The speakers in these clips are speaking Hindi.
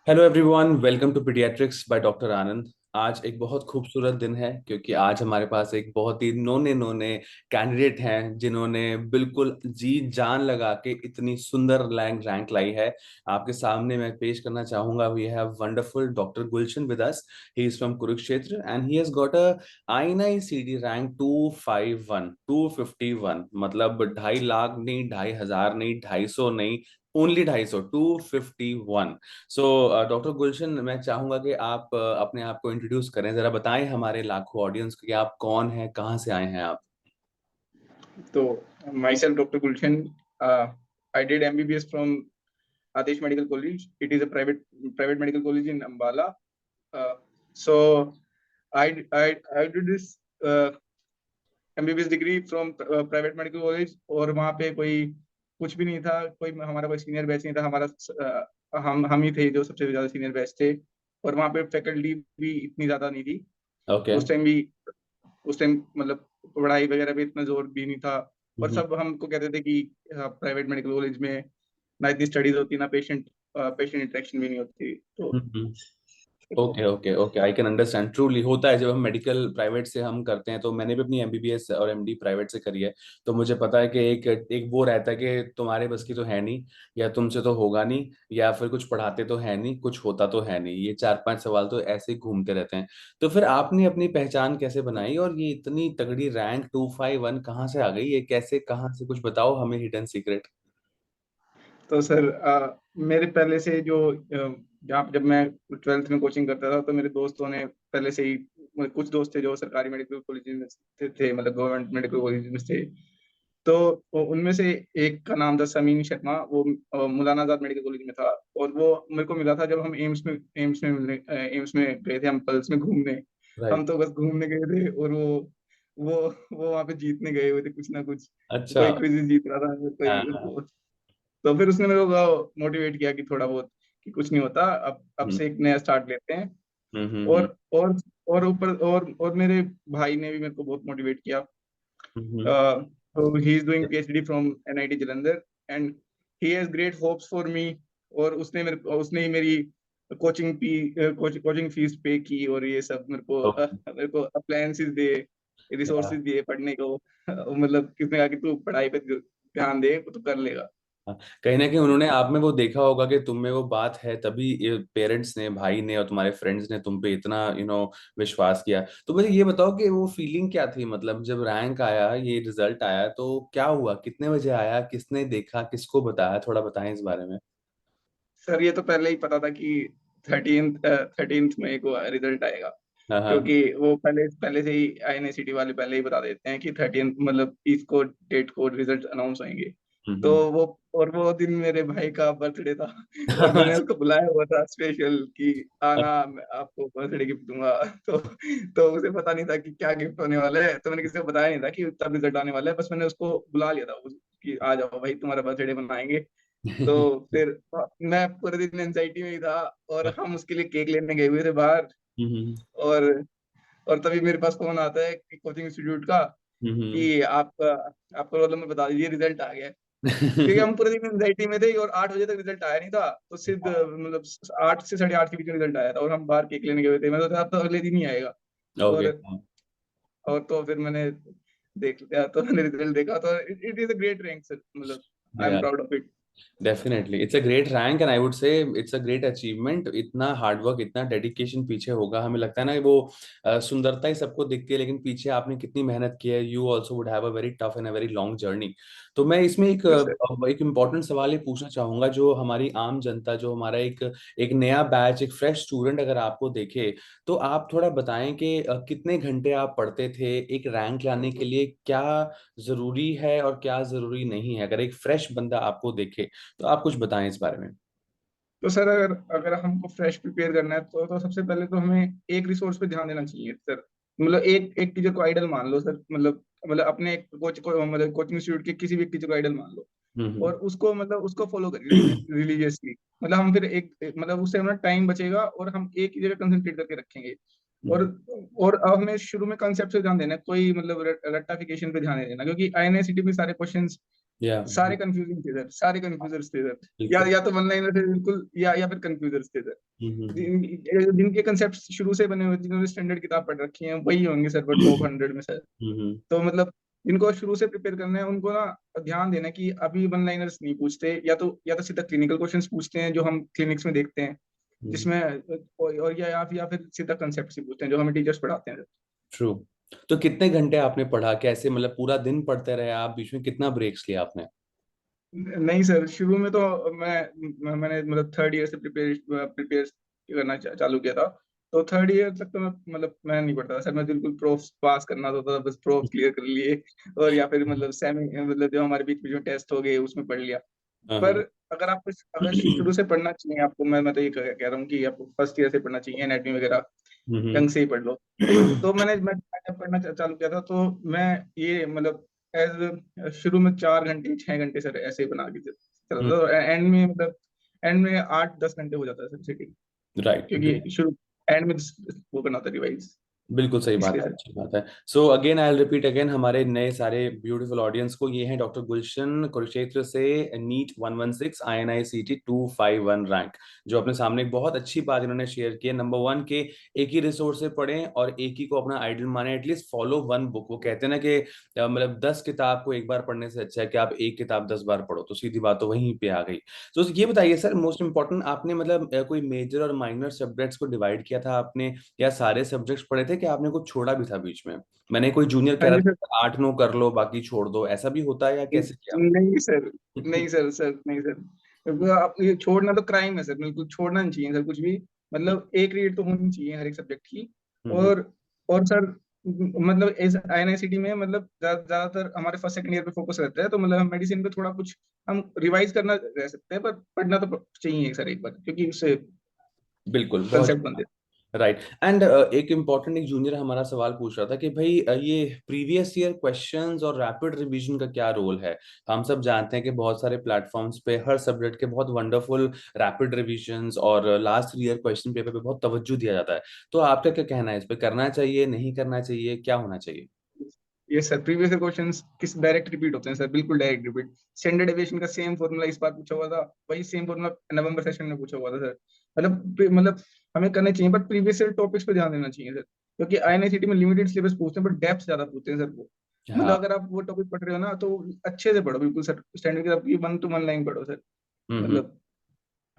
Hello everyone, welcome to paediatrics by doctor Anand. आज एक बहुत खूबसूरत दिन है क्योंकि आज हमारे पास एक बहुत ही नोने नोने कैंडिडेट हैं जिन्होंने बिल्कुल जी जान लगा के इतनी सुंदर रैंक रैंक लाई है। आपके सामने मैं पेश करना चाहूंगा, we have wonderful doctor Gulshan with us. He is from Kurukshetra and he has got a INICD rank 251 मतलब 2.5 लाख नहीं, 2.5 हजार नहीं, 250 नहीं, ओनली 250, 251। सो डॉक्टर गुलशन, मैं चाहूंगा कि आप अपने आप को इंट्रोड्यूस करें, जरा बताएं हमारे लाखों ऑडियंस को कि आप कौन हैं, कहाँ से आए हैं आप। So myself, Dr. Gulshan, I did MBBS from Adesh Medical College. It is a private medical college in Ambala. So I did this MBBS degree from private medical college और वहाँ पे कोई कुछ भी नहीं था, कोई हमारा कोई सीनियर बैच नहीं था। हम ही थे जो सबसे ज्यादा सीनियर बैच थे। और वहाँ पे फैकल्टी भी इतनी ज्यादा नहीं थी ओके। उस टाइम भी। उस टाइम मतलब पढ़ाई वगैरह पे इतना जोर भी नहीं था। और हम्म सब हमको कहते थे कि प्राइवेट मेडिकल कॉलेज में ना इतनी स्टडीज होती, ना पेशेंट इंटरेक्शन भी नहीं होती। तो hmm. Okay okay okay, I can understand. Truly होता है, जब हम मेडिकल प्राइवेट से हम करते हैं, तो मैंने भी अपनी MBBS और MD प्राइवेट से करी है। तो मुझे पता है कि एक एक वो रहता है कि तुम्हारे बस की तो है नहीं, या तुमसे तो होगा नहीं, या फिर कुछ पढ़ाते तो है नहीं, कुछ होता तो है नहीं। ये चार पांच सवाल तो ऐसे ही घूमते रहते हैं। तो फिर आपने अपनी पहचान कैसे बनाई, और ये इतनी तगड़ी रैंक 251 कहाँ से आ गई, ये कैसे, कहाँ से, कुछ बताओ हमें हिडन सीक्रेट। सर, मेरे पहले से जो जहाँ जब मैं 12th में कोचिंग करता था तो मेरे दोस्तों ने पहले से ही, मतलब कुछ दोस्त थे जो सरकारी मेडिकल कॉलेज में थे, मतलब गवर्नमेंट मेडिकल कॉलेज में थे। तो उनमें से एक का नाम था समीन शर्मा। वो मौलाना आजाद मेडिकल कॉलेज में था। और वो मेरे को मिला था जब हम एम्स में गए थे, हम पल्स में घूमने। हम राइट। तो बस घूमने गए थे और वो वो वहाँ पे जीतने गए हुए थे कुछ ना कुछ। अच्छा। कोई क्विज जीत रहा था, हाँ कोई हाँ। तो फिर उसने मेरे को मोटिवेट किया कि थोड़ा बहुत, कि कुछ नहीं होता, अब हम्म से एक नया स्टार्ट लेते हैं। हम्म हम्म और और और ऊपर और मेरे भाई ने भी मेरे को बहुत मोटिवेट किया। हम्म तो he is doing PhD from NIT Jalandhar and he has great hopes for me. और उसने ही मेरी कोचिंग फीस पे की और ये सब मेरे को अप्लायंसेस दे, हम्म। रिसोर्सेज दिए पढ़ने को। मतलब किसने कहा कि तू पढ़ाई पे ध्यान दे तो कर लेगा। हाँ, कहीं ना कहीं उन्होंने आप में वो देखा होगा कि तुम में वो बात है, तभी ये पेरेंट्स ने, भाई ने और तुम्हारे फ्रेंड्स ने तुम पे इतना विश्वास किया। तो मुझे ये बताओ कि वो फीलिंग क्या थी, मतलब जब रैंक आया, ये रिजल्ट आया, तो क्या हुआ, कितने बजे आया, किसने देखा, किसको बताया, थोड़ा बताएं इस बारे में। सर, ये तो पहले ही पता था कि 13th मई को रिजल्ट आएगा। हाँ हाँ। क्योंकि वो पहले पहले से ही INICT वाले पहले ही बता देते हैं कि 13th, मतलब इसको डेट को रिजल्ट अनाउंस होंगे। तो हम्म। वो दिन मेरे भाई का बर्थडे था। और मैंने उसको बुलाया हुआ था स्पेशल कि आना, मैं आपको बर्थडे गिफ्ट दूंगा। तो उसे पता नहीं था कि क्या गिफ्ट होने वाला है, तो मैंने किसी को बताया नहीं था कि तब रिजल्ट आने वाला है। बस मैंने उसको बुला लिया था कि आ जाओ भाई, तुम्हारा बर्थडे बनाएंगे। तो फिर मैं पूरे दिन एंजाइटी में ही था। और हम उसके लिए केक लेने गए हुए थे बाहर। हम्म और और तभी मेरे पास फोन आता है कोचिंग इंस्टीट्यूट का हम्म कि आपका रोल नंबर बता दीजिए, रिजल्ट आ गया है। क्योंकि हम पूरे दिन एंजाइटी में थे और 8 बजे तक रिजल्ट आया नहीं था। तो सिर्फ मतलब 8 से 8:30 के बीच में रिजल्ट आया था और हम बाहर केक लेने गए हुए थे। मैं तो था अब तो अगले दिन ही आएगा। ओके। और और तो फिर मैंने देख लिया, तो मैंने रिजल्ट देखा तो it is a great rank sir, मतलब I am proud of it. Definitely it's a great rank and I would say it's a great achievement. इतना हार्डवर्क, इतना डेडिकेशन पीछे होगा, हमें लगता है ना कि वो सुंदरता ही सबको दिखती है, लेकिन पीछे आपने कितनी मेहनत की है। You also would have a very tough and a very long journey. तो मैं इसमें एक इम्पॉर्टेंट सवाल ये पूछना चाहूंगा, जो हमारी आम जनता, जो हमारा एक एक नया बैच, एक फ्रेश स्टूडेंट अगर आपको देखे, तो आप थोड़ा बताएं कि कितने घंटे आप पढ़ते थे एक रैंक लाने के लिए, क्या जरूरी है और क्या जरूरी नहीं है, अगर एक फ्रेश बंदा आपको देखे, तो आप कुछ बताएं इस बारे में। तो सर, अगर अगर हमको फ्रेश प्रिपेयर करना है तो सबसे पहले तो हमें एक रिसोर्स पे ध्यान देना चाहिए सर। मतलब एक एक टीचर को आइडल मान लो सर। मतलब अपने एक कोच को, मतलब कोचिंग इंस्टीट्यूट के किसी भी टीचर को आइडल मान लो। हम्म और उसको फॉलो करिए रिलीजियसली। मतलब हम फिर मतलब उससे हमारा टाइम बचेगा और हम एक ही जगह कंसंट्रेट करके रखेंगे। और हम्म और अब हमें शुरू में कंसेप्ट से ध्यान देना है, कोई मतलब रट्टाफिकेशन पे ध्यान नहीं देना, क्योंकि INICT में सारे क्वेश्चंस या सारे कंफ्यूजिंग थे सर, सारे कंफ्यूजर्स थे सर। बिल्कुल। या तो वन लाइनर थे बिल्कुल, या फिर कंफ्यूजर्स थे सर। हम्म। जिनके कंसेप्ट शुरू से बने हुए, जिन्होंने स्टैंडर्ड किताब पढ़ रखी है, वही होंगे सर वो टॉप 100 में सर। हम्म। तो मतलब जिनको शुरू से प्रिपेयर करना है उनको ना ध्यान देना कि अभी वन लाइनर्स नहीं पूछते, या तो सीधा क्लिनिकल क्वेश्चंस पूछते हैं जो हम क्लिनिक्स में देखते हैं, जिसमें और या फिर सीधा कंसेप्ट से पूछते हैं जो हमें टीचर्स पढ़ाते हैं। ट्रू। तो कितने घंटे आपने पढ़ा, कैसे, मतलब पूरा दिन पढ़ते रहे आप, बीच में कितना ब्रेक्स लिया आपने? नहीं सर, शुरू में तो मैंने मतलब थर्ड ईयर से प्रिपेयर प्रिपेयर करना चालू किया था। तो थर्ड ईयर तक तो मैं नहीं पढ़ता था सर। मैं बिल्कुल प्रोफ्स पास करना होता था, बस प्रोफ क्लियर कर लिए। और या फिर मतलब सेमी, मतलब जो हमारे बीच में जो टेस्ट हो गए उसमें पढ़ लिया। हाँ पर हाँ। अगर शुरू से पढ़ना चाहिए आपको, मैं तो ये कह रहा हूँ कि आपको फर्स्ट ईयर से पढ़ना चाहिए एनाटॉमी वगैरह, ढंग से ही पढ़ लो। तो मैं जब पढ़ना चालू किया था तो मैं ये मतलब एज शुरू में 4 घंटे 6 घंटे सर ऐसे ही बना के चला था। तो एंड में मतलब एंड में 8-10 घंटे हो जाता है सर सिटिंग, राइट। क्योंकि शुरू एंड में वो करना होता है रिवाइज, बिल्कुल सही बात इसलिए है, सर। अच्छी बात है। So again I will repeat again हमारे नए सारे ब्यूटीफुल ऑडियंस को, ये हैं डॉक्टर गुलशन कुरुक्षेत्र से, नीट 116 INICT 251 रैंक, जो अपने सामने एक बहुत अच्छी बात इन्होंने शेयर की है। नंबर वन के एक ही रिसोर्स से पढ़ें और एक ही को अपना आइडल माने, एटलीस्ट फॉलो वन बुक। वो कहते हैं ना कि मतलब 10 किताब को एक बार पढ़ने से अच्छा है कि आप एक किताब 10 बार पढ़ो। तो सीधी बात तो वहीं पे आ गई। तो ये बताइए सर, मोस्ट इंपॉर्टेंट, आपने मतलब कोई मेजर और माइनर सब्जेक्ट्स को डिवाइड किया था आपने, या सारे सब्जेक्ट्स पढ़े थे, कि आपने कुछ छोड़ा भी था बीच में? मैंने कोई जूनियर कह हाँ रहा जी सर। था 8-9 कर लो बाकी छोड़ दो, ऐसा भी होता है या कैसे किया नहीं सर, आपने? नहीं सर, नहीं सर, क्योंकि आप ये छोड़ना तो क्राइम है सर, बिल्कुल छोड़ना नहीं चाहिए सर कुछ भी। मतलब एक रीड तो होनी चाहिए हर एक सब्जेक्ट की। हम्म। और सर मतलब इस INICT में मतलब ज्यादातर हमारे फर्स्ट सेकंड ईयर पे फोकस रहता है, तो मतलब हम मेडिसिन पे थोड़ा कुछ हम रिवाइज करना रह सकते हैं, पर पढ़ना तो चाहिए सर एक बार, क्योंकि उससे बिल्कुल, बहुत कंसेप्ट बनते राइट। एंड एक इम्पॉर्टेंट, एक जूनियर हमारा सवाल पूछ रहा था कि भाई ये प्रीवियस ईयर क्वेश्चंस और रैपिड रिवीजन का क्या रोल है? हम सब जानते हैं कि बहुत सारे प्लेटफॉर्म्स पे हर सब्जेक्ट के बहुत वंडरफुल रैपिड रिवीजंस और लास्ट ईयर क्वेश्चन पेपर पे बहुत तवज्जो दिया जाता है। तो आपका क्या कहना है, इस पे करना चाहिए, नहीं करना चाहिए, क्या होना चाहिए? हैं। ये सर प्रीवियस क्वेश्चंस किस डायरेक्ट रिपीट होते हैं सर, बिल्कुल डायरेक्ट रिपीट। स्टैंडर्ड डेविएशन का सेम फॉर्मूला इस बार पूछा हुआ था, वही सेम फॉर्मूला नवंबर सेशन में पूछा हुआ था सर। मतलब हमें करना चाहिए, बट प्रीवियस ईयर टॉपिक्स पे ध्यान देना चाहिए सर, क्योंकि INICT में लिमिटेड सिलेबस पूछते हैं, बट डेप्थ ज्यादा पूछते हैं सर वो। मतलब हाँ। अगर आप वो टॉपिक पढ़ रहे हो ना तो अच्छे से पढ़ो बिल्कुल सर, स्टैंडर्ड की आपकी 1 to 1 लाइन पढ़ो सर। हम्म। मतलब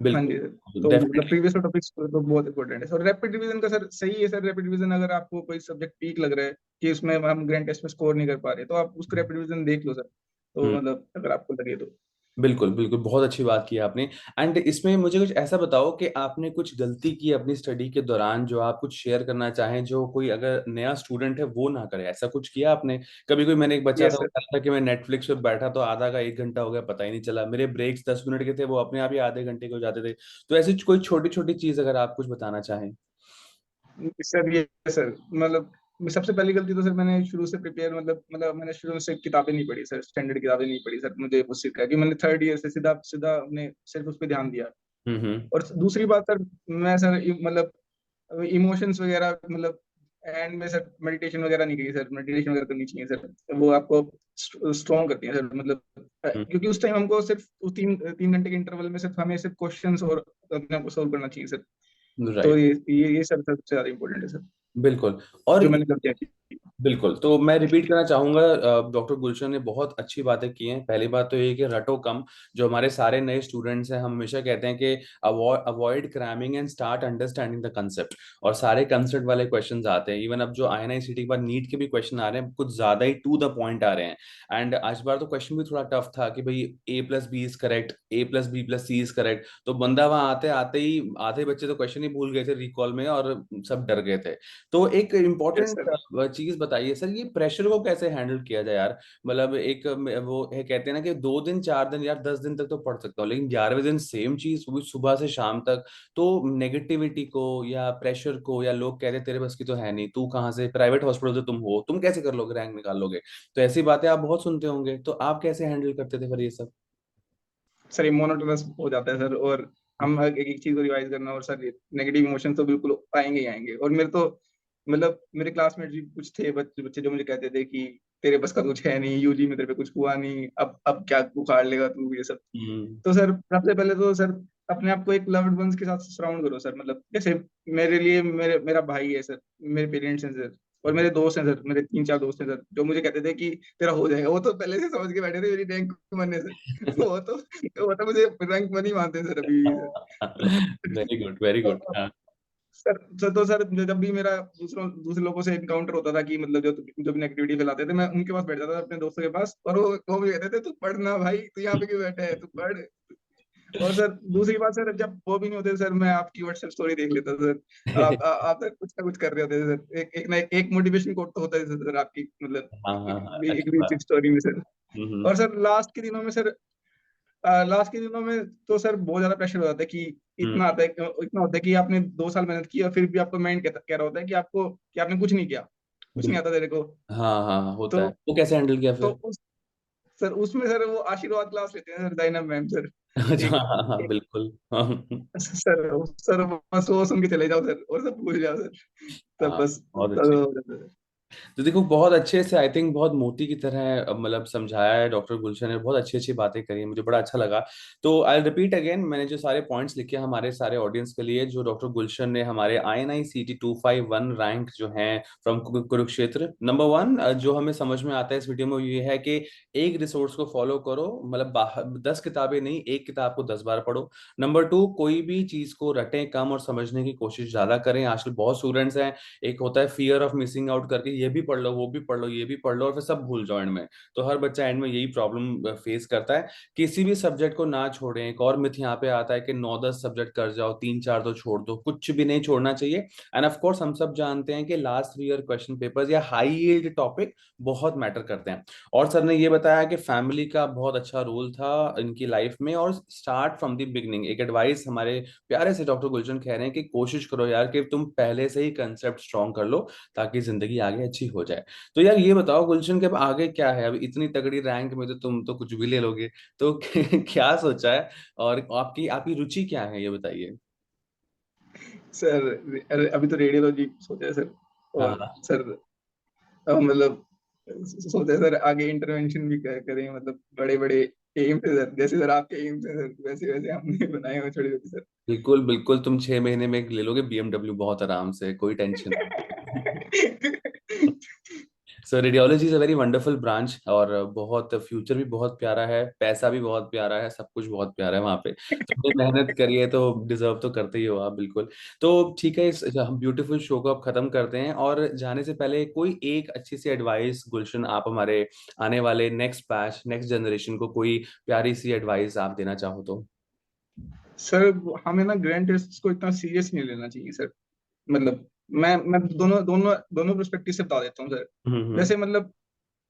हाँ बिल्कुल। जी सर। तो मतलब डेफिनेटली। प्रीवियस टॉपिक्स तो बहुत इंपॉर्टेंट है सर। रैपिड रिवीजन का सर सही है सर, रैपिड रिवीजन अगर आपको कोई सब्जेक्ट वीक लग रहा है कि उसमें हम ग्रैंड टेस्ट में स्कोर नहीं कर पा रहे, तो आप उसको रैपिड रिवीजन देख लो सर। तो मतलब अगर आपको लगे तो। बिल्कुल बिल्कुल, बहुत अच्छी बात की आपने। एंड इसमें मुझे कुछ ऐसा बताओ कि आपने कुछ गलती की अपनी स्टडी के दौरान, जो आप कुछ शेयर करना चाहें, जो कोई अगर नया स्टूडेंट है वो ना करे, ऐसा कुछ किया आपने कभी? कोई, मैंने एक बच्चा था यस वो सर। कह रहा था कि मैं नेटफ्लिक्स पे बैठा तो आधा का 1 घंटा हो गया पता ही नहीं चला, मेरे ब्रेक्स 10 मिनट के थे वो अपने आप ही आधे घंटे के हो जाते थे। तो ऐसी कोई छोटी छोटी चीज अगर आप कुछ बताना चाहें। सर ये सर मतलब सबसे पहली गलती तो सर मैंने शुरू से प्रिपेयर मतलब मैंने शुरू से किताबें नहीं पढ़ी सर, स्टैंडर्ड किताबें नहीं पढ़ी सर। मुझे उससे क्या कि मैंने थर्ड ईयर से सीधा सीधा अपने सिर्फ उस पर ध्यान दिया। हम्म। और दूसरी बात सर, मैं सर मतलब इमोशंस वगैरह मतलब एंड में सर मेडिटेशन वगैरह नहीं की सर। मेडिटेशन वगैरह करनी चाहिए सर, वो आपको स्ट्रॉन्ग करती है सर। मतलब क्योंकि उस टाइम हमको सिर्फ उस 3 3 घंटे के इंटरवल में सिर्फ हमें सिर्फ क्वेश्चंस और अपने आप को सोल्व करना चाहिए सर। तो राइट। ये सर सबसे ज्यादा इंपॉर्टेंट है सर, बिल्कुल। और जो मैंने गलतियाँ की। बिल्कुल, तो मैं रिपीट करना चाहूंगा, डॉक्टर गुलशन ने बहुत अच्छी बातें की हैं। पहली बात तो ये कि रटो कम। जो हमारे सारे नए स्टूडेंट्स हैं, हम हमेशा कहते हैं कि avoid cramming and start understanding the concept. और सारे कंसेप्ट वाले क्वेश्चंस आते हैं। इवन अब जो INICT के बाद नीट के भी क्वेश्चन आ रहे हैं, कुछ ज्यादा ही टू द पॉइंट आ रहे हैं। एंड आज बार तो क्वेश्चन भी थोड़ा टफ था कि भाई A+B is correct, A+B+C is correct. तो बंदा वहां आते आते ही आधे बच्चे तो क्वेश्चन ही भूल गए थे रिकॉल में, और सब डर गए थे। तो एक यस इम्पोर्टेंट सर। चीज बताइए सर, ये प्रेशर को कैसे हैंडल किया जाए यार? मतलब एक वो है, कहते हैं ना कि 2 दिन 4 दिन यार 10 दिन तक तो पढ़ सकता हूँ, लेकिन 11वें दिन सेम चीज, वो भी सुबह से शाम तक। तो नेगेटिविटी को या प्रेशर को, या लोग कहते हैं तेरे बस की तो है नहीं, तू कहाँ से, प्राइवेट हॉस्पिटल से तुम हो, तुम कैसे कर लोगे, रैंक निकाल लोगे? तो ऐसी बातें आप बहुत सुनते होंगे, तो आप कैसे हैंडल करते थे फिर ये सब? सर ये मोनोटोनस हो जाता है सर। और हम एक एक चीज को रिवाइज करना, और सर नेगेटिव इमोशन तो बिल्कुल आएंगे ही आएंगे। और मेरे तो मतलब मेरे क्लासमेट भी कुछ थे बच्चे बच्चे जो मुझे कहते थे कि तेरे बस का कुछ है नहीं, यूजी में तेरे पे कुछ हुआ नहीं, अब क्या उखाड़ लेगा तू, ये सब। हम्म। तो सर सबसे पहले तो सर अपने आप को एक लव्ड वंस के साथ सराउंड करो सर, मतलब जैसे मेरे लिए मेरा भाई है सर, मेरे पेरेंट्स हैं सर, और मेरे दोस्त हैं सर, मेरे 3-4 दोस्त हैं सर, जो मुझे कहते थे कि तेरा हो जाएगा, वो तो पहले से समझ के बैठे थे मेरी रैंक वन है सर। वो तो मुझे रैंक वन ही मानते हैं सर अभी भी sir. Very good, very good. तो सर जब भी मेरा दूसरे लोगों से इनकाउंटर होता था, कि मतलब जो भी नेगेटिविटी फैलाते थे, मैं उनके पास बैठ जाता था, अपने दोस्तों के पास, और वो भी कहते थे तू पढ़ना भाई, तू यहाँ पे क्यों बैठा है, तू पढ़। और सर दूसरी बात सर, जब वो भी नहीं होते सर, मैं आपकी व्हाट्सएप स्टोरी देख लेता था सर, और आप सर कुछ ना कुछ कर रहे होते थे सर, एक मोटिवेशन कोट तो होता है सर आपकी, मतलब हाँ हाँ हाँ, एक अच्छी भी बात। स्टोरी में सर। हम्म। और सर लास्ट के दिनों में तो सर बहुत ज्यादा प्रेशर हो जाता है, कि हम्म। इतना होता है कि आपने 2 साल मेहनत की, और फिर भी आपका माइंड कह रहा होता है कि आपने कुछ नहीं किया, कुछ नहीं बिल्कुल। आता तेरे को। हाँ हाँ हाँ, होता तो है। वो कैसे हैंडल किया तो फिर? सर उसमें सर वो आशीर्वाद क्लास लेते हैं सर, जाइनब मैम सर। अच्छा, एक, हाँ हाँ, एक बिल्कुल। हाँ सर बस वो सुन के चले जाओ सर, और सब भूल जाओ सर, तब हाँ, बस बहुत तब अच्छी। हो जाता है सर। तो देखो, बहुत अच्छे से, आई थिंक बहुत मोती की तरह मतलब समझाया है डॉक्टर गुलशन ने, बहुत अच्छी अच्छी बातें करी हैं, मुझे बड़ा अच्छा लगा। तो आई रिपीट अगेन, मैंने जो सारे पॉइंट्स लिखे हैं हमारे सारे ऑडियंस के लिए, जो डॉक्टर गुलशन ने हमारे INI CET 251 रैंक जो हैं फ्रॉम कुरुक्षेत्र। नंबर वन, जो हमें समझ में आता है इस वीडियो में, वो ये है कि एक रिसोर्स को फॉलो करो, मतलब 10 किताबें नहीं, एक किताब को 10 बार पढ़ो। नंबर टू, कोई भी चीज को रटें कम और समझने की कोशिश ज्यादा करें। आजकल बहुत स्टूडेंट्स हैं, एक होता है फियर ऑफ मिसिंग आउट करके, ये भी पढ़ लो, वो भी पढ़ लो, ये भी पढ़ लो, और फिर सब भूल जाओ एंड में। तो हर बच्चा एंड में यही प्रॉब्लम फेस करता है। किसी भी सब्जेक्ट को ना छोड़ें। एक और मिथ यहाँ पे आता है कि 9-10 सब्जेक्ट कर जाओ, 3-4 तो छोड़ दो, कुछ भी नहीं छोड़ना चाहिए। एंड ऑफ कोर्स हम सब जानते हैं कि लास्ट 3 ईयर क्वेश्चन पेपर्स या हाई यील्ड टॉपिक बहुत मैटर करते हैं। और सर ने ये बताया कि फैमिली का बहुत अच्छा रोल था इनकी लाइफ में, और स्टार्ट फ्रॉम द बिगनिंग। एक एडवाइस हमारे प्यारे से डॉक्टर गुलशन कह रहे हैं कि कोशिश करो यार कि तुम पहले से ही कंसेप्ट स्ट्रॉन्ग कर लो, ताकि जिंदगी आगे अच्छी हो जाए। तो यार ये बताओ गुलशन, के अब आगे क्या है? अब इतनी तगड़ी रैंक में तो तुम तो कुछ भी ले लोगे, तो क्या सोचा है? और आपकी आपकी रुचि क्या है, ये बताइए। सर अरे अभी तो रेडियोलॉजी सोचा है सर, और हाँ। सर मतलब सोचा है सर आगे इंटरवेंशन भी करें, मतलब बड़े बड़े एम्स है सर, जैसे सर आपके एम्स है सर, वैसे वैसे हमने बनाए हुए छोटे छोटे बिल्कुल बिल्कुल, तुम 6 महीने में एक ले लोगे BMW बहुत आराम से, कोई टेंशन नहीं। Sir. So radiology is a very wonderful branch, और बहुत फ्यूचर भी बहुत प्यारा है, पैसा भी बहुत प्यारा है, सब कुछ बहुत प्यारा है वहाँ पे। तुमने मेहनत करी है तो डिजर्व तो करते ही हो आप, बिल्कुल। तो ठीक है, इस हम ब्यूटीफुल शो को अब खत्म करते हैं, और जाने से पहले कोई एक अच्छी सी एडवाइस गुलशन, आप हमारे आने वाले नेक्स्ट बैच, नेक्स्ट जनरेशन को कोई प्यारी सी एडवाइस आप देना चाहो तो। सर हमें ना ग्रैंड टेस्ट को इतना सीरियस नहीं लेना चाहिए सर, मतलब मैं दोनों दोनों दोनों पर्सपेक्टिव से बता देता हूँ सर। हम्म। जैसे मतलब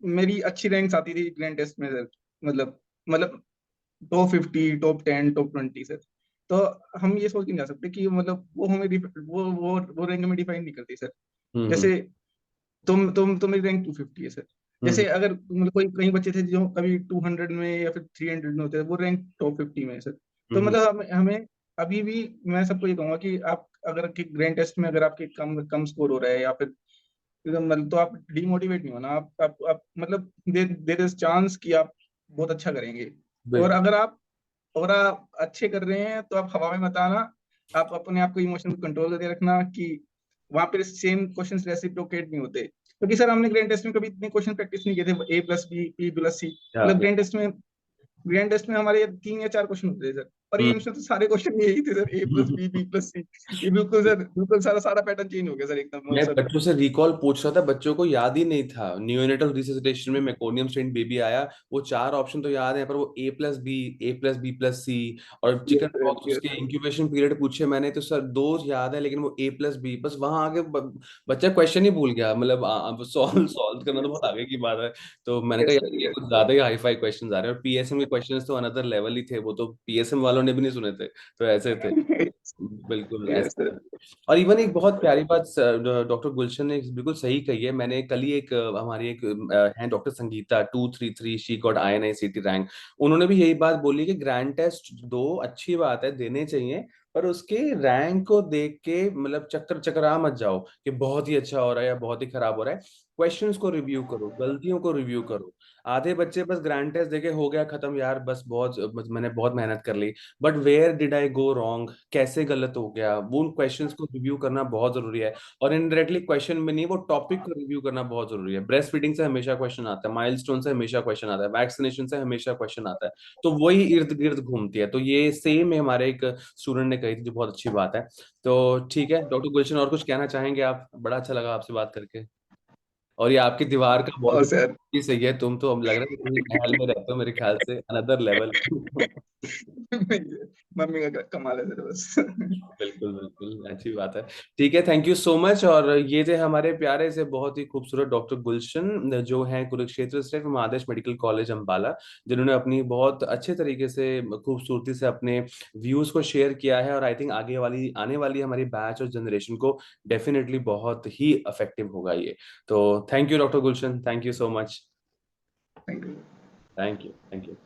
मेरी अच्छी रैंक्स आती थी ग्रैंड टेस्ट में सर, मतलब टॉप 50, टॉप 10, टॉप 20 सर। तो हम ये सोच के नहीं जा सकते कि मतलब वो हमें वो रैंक में डिफाइन नहीं करती सर। हम्म। जैसे तुम मेरी रैंक 250 है सर। हम्म। जैसे अगर मतलब कोई कई बच्चे थे जो कभी 200 में या फिर 300 में होते थे, वो रैंक टॉप 50 में है सर। तो हम्म। मतलब हमें अभी भी, मैं सबको ये कहूंगा कि आप अगर ग्रैंड टेस्ट में अगर आपके कम कम स्कोर हो रहा है, या फिर मतलब, तो आप डिमोटिवेट नहीं होना, आप मतलब देर इज चांस कि आप बहुत अच्छा करेंगे। और बिल्कुल। अगर आप अच्छे कर रहे हैं, तो आप हवा में मत आना, आप अपने आप को इमोशन को कंट्रोल करके रखना, कि वहां पे सेम क्वेश्चंस रेसिप्रोकेट नहीं होते, क्योंकि सर हमने ग्रैंड टेस्ट में कभी इतने क्वेश्चन प्रैक्टिस नहीं किए थे, A+B, B+C, या, मतलब ग्रैंड टेस्ट में हमारे 3 या 4 क्वेश्चन होते थे सर, और ये हम्म। एम्स में तो सारे क्वेश्चन यही थे सर, A+B, B+C। ये बिल्कुल सर, बिल्कुल सारा सारा पैटर्न चेंज हो गया सर, एकदम मैं सर। बच्चों से रिकॉल पूछ रहा था, बच्चों को याद ही नहीं था। नियोनेटल रिससिटेशन में मेकोनियम स्ट्रेन बेबी आया, वो 4 ऑप्शन तो याद है, पर वो A+B, A+B+C, और chicken yes sir, pox, yes उसके सर। इंक्यूबेशन पीरियड पूछे मैंने तो सर दो याद है, लेकिन वो A+B, बस वहां आगे बच्चा क्वेश्चन ही भूल गया, मतलब सॉल्व सॉल्व करना तो बहुत आगे की बात है। तो मैंने कहा यस यार सर, ये यस कुछ सर, ज्यादा ही हाई फाई क्वेश्चन आ रहे हैं, और PSM के क्वेश्चन तो अनदर लेवल ही थे, वो तो PSM वालों ने भी नहीं सुने थे, तो ऐसे थे। बिल्कुल यस ऐसा सर। है। और इवन एक बहुत प्यारी बात डॉक्टर गुलशन ने बिल्कुल सही कही है। मैंने कल ही एक हमारी एक हैं doctor Sangeeta, 233, she got INI CET rank. उन्होंने भी यही बात बोली कि ग्रैंड टेस्ट दो, अच्छी बात है, देने चाहिए, पर उसके रैंक को देख के मतलब चक्कर चकरा मत जाओ कि बहुत ही अच्छा हो रहा है या बहुत ही खराब हो रहा है। क्वेश्चंस को रिव्यू करो, गलतियों को रिव्यू करो। आधे बच्चे बस ग्रांड टेस्ट देके हो गया खत्म यार, मैंने बहुत मेहनत कर ली, but where did I go wrong, कैसे गलत हो गया, वो उन क्वेश्चंस को रिव्यू करना बहुत जरूरी है। और इनडायरेक्टली क्वेश्चन में नहीं, वो टॉपिक को रिव्यू करना बहुत जरूरी है। ब्रेस्ट फीडिंग से हमेशा क्वेश्चन आता है, माइलस्टोन से हमेशा क्वेश्चन आता है, वैक्सीनेशन से हमेशा क्वेश्चन आता है। तो वही इर्द गिर्द घूमती है। तो ये सेम है, हमारे एक स्टूडेंट ने कही थी, जो बहुत अच्छी बात है। तो ठीक है डॉक्टर गुलशन, और कुछ कहना चाहेंगे आप? बड़ा अच्छा लगा आपसे बात करके। और ये आपकी दीवार का और वॉल सर भी सही है, तुम तो अब लग रहा है कहीं महल में रहते हो मेरे ख्याल से, अनदर लेवल। मम्मी का कमाल है सर बस। बिल्कुल बिल्कुल, अच्छी बात है। ठीक है, थैंक यू सो मच। और ये थे हमारे प्यारे से बहुत ही खूबसूरत डॉक्टर गुलशन, जो हैं कुरुक्षेत्र स्टेट महादेश मेडिकल कॉलेज अम्बाला, जिन्होंने अपनी बहुत अच्छे तरीके से, खूबसूरती से अपने व्यूज को शेयर किया है। और आई थिंक आगे वाली आने वाली हमारी बैच और जनरेशन को डेफिनेटली बहुत ही अफेक्टिव होगा ये। तो thank you doctor Gulshan, thank you so much. Thank you. Thank you, thank you.